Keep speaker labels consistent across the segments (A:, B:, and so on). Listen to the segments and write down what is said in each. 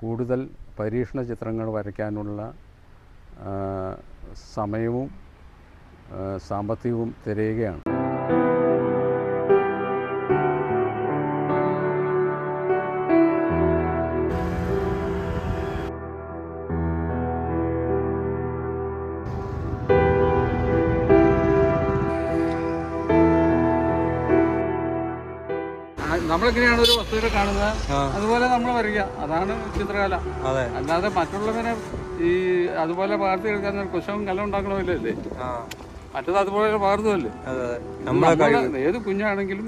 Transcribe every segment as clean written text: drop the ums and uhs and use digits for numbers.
A: കൂടുതൽ പരീക്ഷണ ചിത്രങ്ങൾ വരയ്ക്കാനുള്ള സമയവും സാമ്പത്തികവും തിരയുകയാണ്. നമ്മളെങ്ങനെയാണ് ഒരു വസ്തുവിനെ കാണുന്നത് അതുപോലെ നമ്മൾ വരിക, അതാണ് ചിത്രകല. അല്ലാതെ മറ്റുള്ളവരെ ഈ അതുപോലെ പകർത്തി എടുക്കാൻ കുശവും കല ഉണ്ടാക്കണമല്ലേ. മറ്റത് അതുപോലെ പകർത്തുമല്ലേ. ഏത് കുഞ്ഞാണെങ്കിലും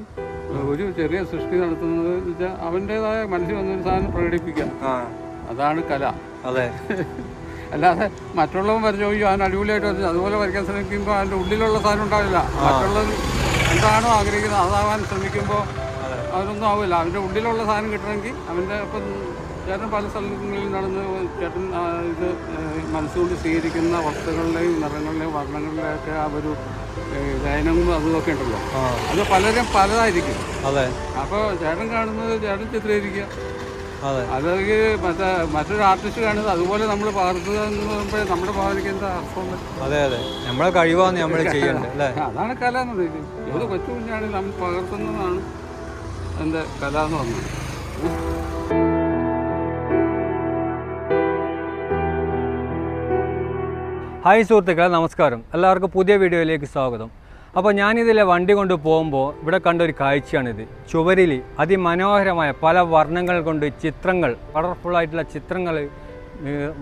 A: ഒരു ചെറിയ സൃഷ്ടി നടത്തുന്നത് വെച്ചാൽ അവൻ്റെതായ മനസ്സിൽ വന്നൊരു സാധനം പ്രകടിപ്പിക്കുക, അതാണ് കല. അല്ലാതെ മറ്റുള്ളവൻ വരച്ചു നോക്കി അവൻ അടിപൊളിയായിട്ട് വരച്ചു അതുപോലെ വരയ്ക്കാൻ ശ്രമിക്കുമ്പോൾ അതിൻ്റെ ഉള്ളിലുള്ള സാധനം ഉണ്ടാവില്ല. മറ്റുള്ളത് എന്താണോ ആഗ്രഹിക്കുന്നത് അതാവാൻ ശ്രമിക്കുമ്പോൾ അവനൊന്നും ആവില്ല. അവൻ്റെ ഉള്ളിലുള്ള സാധനം കിട്ടണമെങ്കിൽ അവൻ്റെ ഇപ്പം ചേട്ടൻ പല സ്ഥലങ്ങളിൽ നടന്ന് ചേട്ടൻ ഇത് മനസ്സുകൊണ്ട് സ്വീകരിക്കുന്ന വസ്തുക്കളുടെയും നിറങ്ങളുടെയും വർണ്ണങ്ങളുടെയൊക്കെ ആ ഒരു ലയനങ്ങളും അതുമൊക്കെ ഉണ്ടല്ലോ, അത് പലരും പലതായിരിക്കും. അപ്പോൾ ചേട്ടൻ കാണുന്നത് ചേട്ടൻ ചിത്രീകരിക്കുക, അല്ലെങ്കിൽ മറ്റൊരു ആർട്ടിസ്റ്റ് കാണുന്നത് അതുപോലെ നമ്മൾ പകർത്തുക എന്ന് പറയുമ്പോൾ നമ്മുടെ ഭാവനയ്ക്ക് എന്താ അർത്ഥമുണ്ട്? നമ്മളെ കഴിവാണ് നമ്മൾ ചെയ്യേണ്ടത്. അതാണ് കല എന്ന് പറയുന്നത്. ഏത് കൊച്ചു കുഞ്ഞാണെങ്കിൽ നമ്മൾ പകർത്തുന്നതാണ് എൻ്റെ കല എന്ന് പറഞ്ഞത്.
B: ഹായ് സുഹൃത്തുക്കളെ, നമസ്കാരം. എല്ലാവർക്കും പുതിയ വീഡിയോയിലേക്ക് സ്വാഗതം. അപ്പോൾ ഞാനിതിലെ വണ്ടി കൊണ്ട് പോകുമ്പോൾ ഇവിടെ കണ്ടൊരു കാഴ്ചയാണിത്. ചുവരിൽ അതിമനോഹരമായ പല വർണ്ണങ്ങൾ കൊണ്ട് ചിത്രങ്ങൾ, കളർഫുള്ളായിട്ടുള്ള ചിത്രങ്ങൾ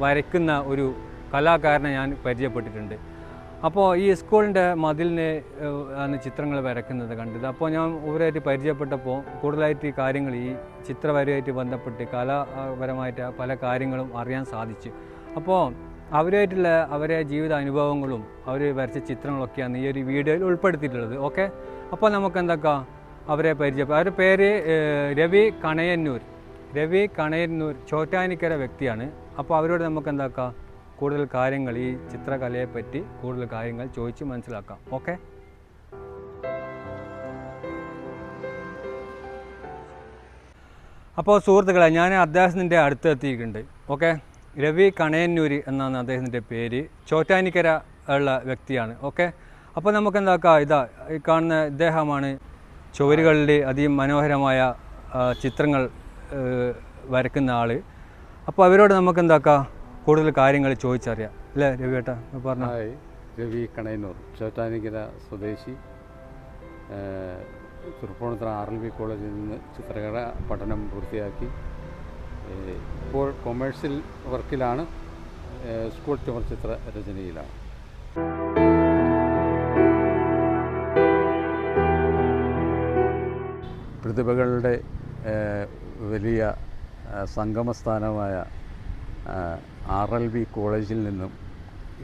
B: വരയ്ക്കുന്ന ഒരു കലാകാരനെ ഞാൻ പരിചയപ്പെട്ടിട്ടുണ്ട്. അപ്പോൾ ഈ സ്കൂളിൻ്റെ മതിലിന് ആണ് ചിത്രങ്ങൾ വരയ്ക്കുന്നത് കണ്ടത്. അപ്പോൾ ഞാൻ ഇവരായിട്ട് പരിചയപ്പെട്ടപ്പോൾ കൂടുതലായിട്ട് ഈ കാര്യങ്ങൾ ഈ ചിത്രവരയുമായിട്ട് ബന്ധപ്പെട്ട് കലാപരമായിട്ട് പല കാര്യങ്ങളും അറിയാൻ സാധിച്ചു. അപ്പോൾ അവരുമായിട്ടുള്ള അവരെ ജീവിത അനുഭവങ്ങളും അവർ വരച്ച ചിത്രങ്ങളൊക്കെയാണ് ഈ ഒരു വീഡിയോയിൽ ഉൾപ്പെടുത്തിയിട്ടുള്ളത്. ഓക്കെ, അപ്പോൾ നമുക്ക് എന്തൊക്കെ അവരെ പരിചയപ്പെടും. അവരുടെ പേര് രവി കണയന്നൂർ ചോറ്റാനിക്കര വ്യക്തിയാണ്. അപ്പോൾ അവരോട് നമുക്ക് എന്താക്കാം കൂടുതൽ കാര്യങ്ങൾ ഈ ചിത്രകലയെപ്പറ്റി കൂടുതൽ കാര്യങ്ങൾ ചോദിച്ച് മനസ്സിലാക്കാം. ഓക്കെ, അപ്പോൾ സുഹൃത്തുക്കളെ, ഞാൻ അദ്ദേഹത്തിൻ്റെ അടുത്ത് എത്തിയിട്ടുണ്ട്. ഓക്കെ, രവി കണയന്നൂർ എന്നാണ് അദ്ദേഹത്തിൻ്റെ പേര്. ചോറ്റാനിക്കര ഉള്ള വ്യക്തിയാണ്. ഓക്കെ, അപ്പോൾ നമുക്ക് എന്താക്കാം, ഈ കാണുന്ന ഇദ്ദേഹമാണ് ചുവരുകളിൽ അതിമനോഹരമായ ചിത്രങ്ങൾ വരയ്ക്കുന്ന ആൾ. അപ്പോൾ അവരോട് നമുക്ക് എന്താക്കാം കൂടുതൽ കാര്യങ്ങൾ ചോദിച്ചറിയാം അല്ലേ രവിയേട്ടാ? പറഞ്ഞു.
A: രവി കണയന്നൂർ, ചോറ്റാനിക്കര സ്വദേശി, തൃപ്പൂണിത്തുറ RLB കോളേജിൽ നിന്ന് ചിത്രകല പഠനം പൂർത്തിയാക്കി ഇപ്പോൾ കൊമേഴ്സ്യൽ വർക്കിലാണ്, സ്കൂൾ ചുവർ ചിത്ര രചനയിലാണ്. പ്രതിഭകളുടെ വലിയ സംഗമസ്ഥാനമായ RLB കോളേജിൽ നിന്നും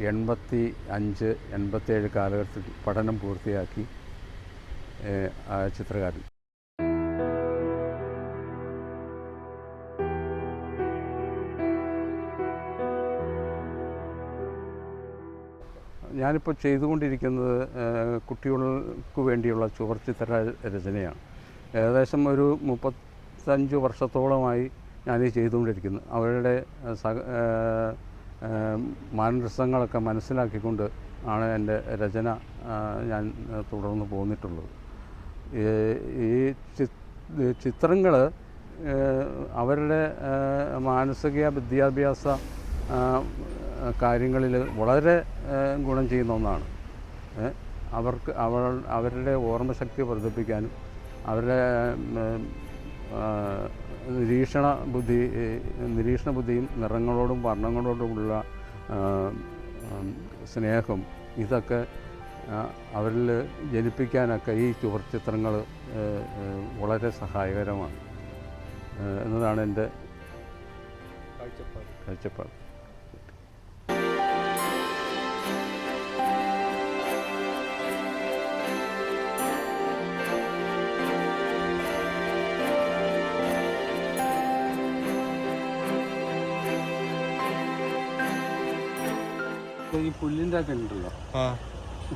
A: 85-87 കാലഘട്ടത്തിൽ പഠനം പൂർത്തിയാക്കി ചിത്രകാരൻ. ഞാനിപ്പോൾ ചെയ്തുകൊണ്ടിരിക്കുന്നത് കുട്ടികൾക്ക് വേണ്ടിയുള്ള ചുവർ ചിത്ര രചനയാണ്. ഏകദേശം ഒരു 35 വർഷത്തോളമായി ഞാനീ ചെയ്തുകൊണ്ടിരിക്കുന്നു. അവരുടെ മാനസികങ്ങളൊക്കെ മനസ്സിലാക്കിക്കൊണ്ട് ആണ് എൻ്റെ രചന ഞാൻ തുടർന്ന് പോന്നിട്ടുള്ളത്. ഈ ചിത്രങ്ങൾ അവരുടെ മാനസിക വിദ്യാഭ്യാസ കാര്യങ്ങളിൽ വളരെ ഗുണം ചെയ്യുന്ന ഒന്നാണ്. അവർക്ക് അവരുടെ ഓർമ്മശക്തി വർദ്ധിപ്പിക്കാനും അവരുടെ നിരീക്ഷണ ബുദ്ധിയും നിറങ്ങളോടും വർണ്ണങ്ങളോടുമുള്ള സ്നേഹം ഇതൊക്കെ അവരിൽ ജനിപ്പിക്കാനൊക്കെ ഈ ചുവർ ചിത്രങ്ങൾ വളരെ സഹായകരമാണ് എന്നതാണ് എൻ്റെ കാഴ്ചപ്പാട്. ഈ പുല്ലിൻ്റെ ഒക്കെ ഉണ്ടല്ലോ,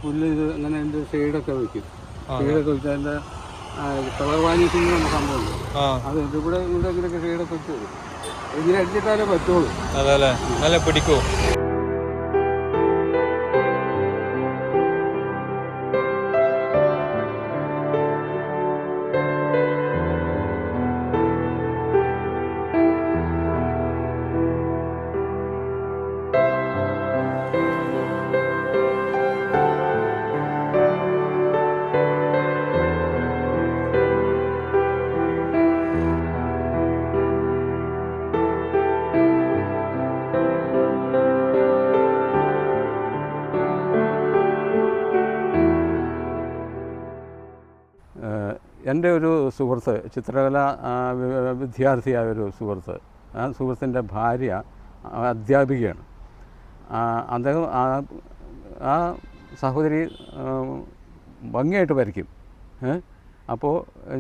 A: പുല്ല് ഇത് അങ്ങനെ അതിൻ്റെ ഷെയ്ഡൊക്കെ വെക്കും. ഷെയ്ഡൊക്കെ വെച്ചാൽ അതിൻ്റെ കളർ വാനിഷിങ് എന്ന സംഭവമുണ്ട്. അത് ഇവിടെ ഇങ്ങനെയൊക്കെ ഷെയ്ഡൊക്കെ വെച്ച് തരും. ഇങ്ങനെ അടിച്ചിട്ടാലേ പറ്റുള്ളൂ.
B: അതെ അല്ലേ, നല്ല പിടിക്കൂ.
A: എൻ്റെ ഒരു സുഹൃത്ത്, ചിത്രകല വിദ്യാർത്ഥിയായ ഒരു സുഹൃത്ത്, ആ സുഹൃത്തിൻ്റെ ഭാര്യ അധ്യാപികയാണ്. അദ്ദേഹം ആ സഹോദരി ഭംഗിയായിട്ട് വരയ്ക്കും. അപ്പോൾ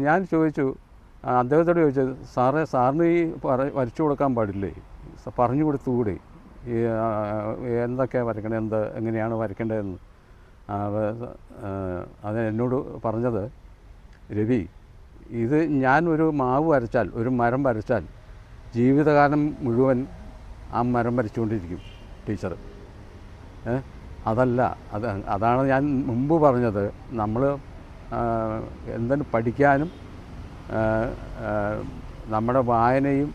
A: ഞാൻ ചോദിച്ചു, അദ്ദേഹത്തോട് ചോദിച്ചത്, സാറിന് ഈ വരച്ചു കൊടുക്കാൻ പാടില്ലേ, പറഞ്ഞു കൊടുത്തുകൂടെ ഈ എന്തൊക്കെയാണ് വരയ്ക്കണേ, എങ്ങനെയാണ് വരയ്ക്കേണ്ടതെന്ന്. അത് എന്നോട് പറഞ്ഞത്, രവി, ഇത് ഞാൻ ഒരു മാവ് വരച്ചാൽ, ഒരു മരം വരച്ചാൽ ജീവിതകാലം മുഴുവൻ ആ മരം വരച്ചുകൊണ്ടിരിക്കും ടീച്ചർ. അതാണ് ഞാൻ മുമ്പ് പറഞ്ഞത്. നമ്മൾ എന്തെങ്കിലും പഠിക്കാനും നമ്മുടെ വായനയും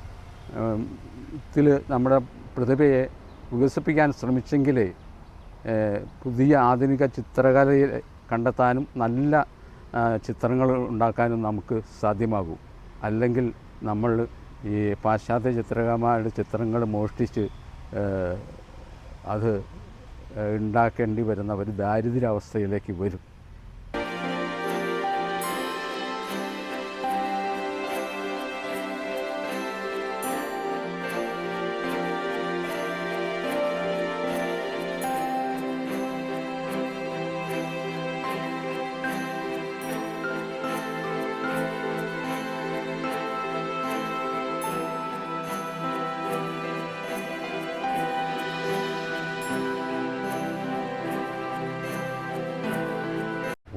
A: നമ്മുടെ പ്രതിഭയെ വികസിപ്പിക്കാൻ ശ്രമിച്ചെങ്കിലേ പുതിയ ആധുനിക ചിത്രകലയിൽ കണ്ടെത്താനും നല്ല ചിത്രങ്ങൾ ഉണ്ടാക്കാനും നമുക്ക് സാധ്യമാകൂ. അല്ലെങ്കിൽ നമ്മൾ ഈ പാശ്ചാത്യ ചിത്രകാരന്മാരുടെ ചിത്രങ്ങൾ മോഷ്ടിച്ച് അത് ഉണ്ടാക്കേണ്ടി വരുന്ന ഒരു ദാരിദ്ര്യാവസ്ഥയിലേക്ക് വരും.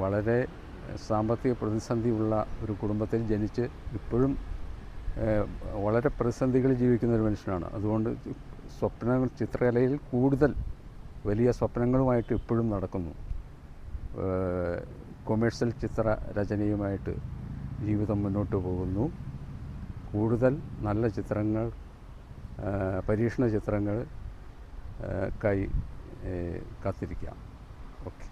A: വളരെ സാമ്പത്തിക പ്രതിസന്ധിയുള്ള ഒരു കുടുംബത്തിൽ ജനിച്ച് ഇപ്പോഴും വളരെ പ്രതിസന്ധികളിൽ ജീവിക്കുന്ന ഒരു മനുഷ്യനാണ്. അതുകൊണ്ട് ചിത്രകലയിൽ കൂടുതൽ വലിയ സ്വപ്നങ്ങളുമായിട്ട് ഇപ്പോഴും നടക്കുന്നു. കൊമേഴ്സ്യൽ ചിത്രരചനയുമായിട്ട് ജീവിതം മുന്നോട്ട് പോകുന്നു. കൂടുതൽ നല്ല ചിത്രങ്ങൾ, പരീക്ഷണ ചിത്രങ്ങൾ കാത്തിരിക്കാം. ഓക്കെ.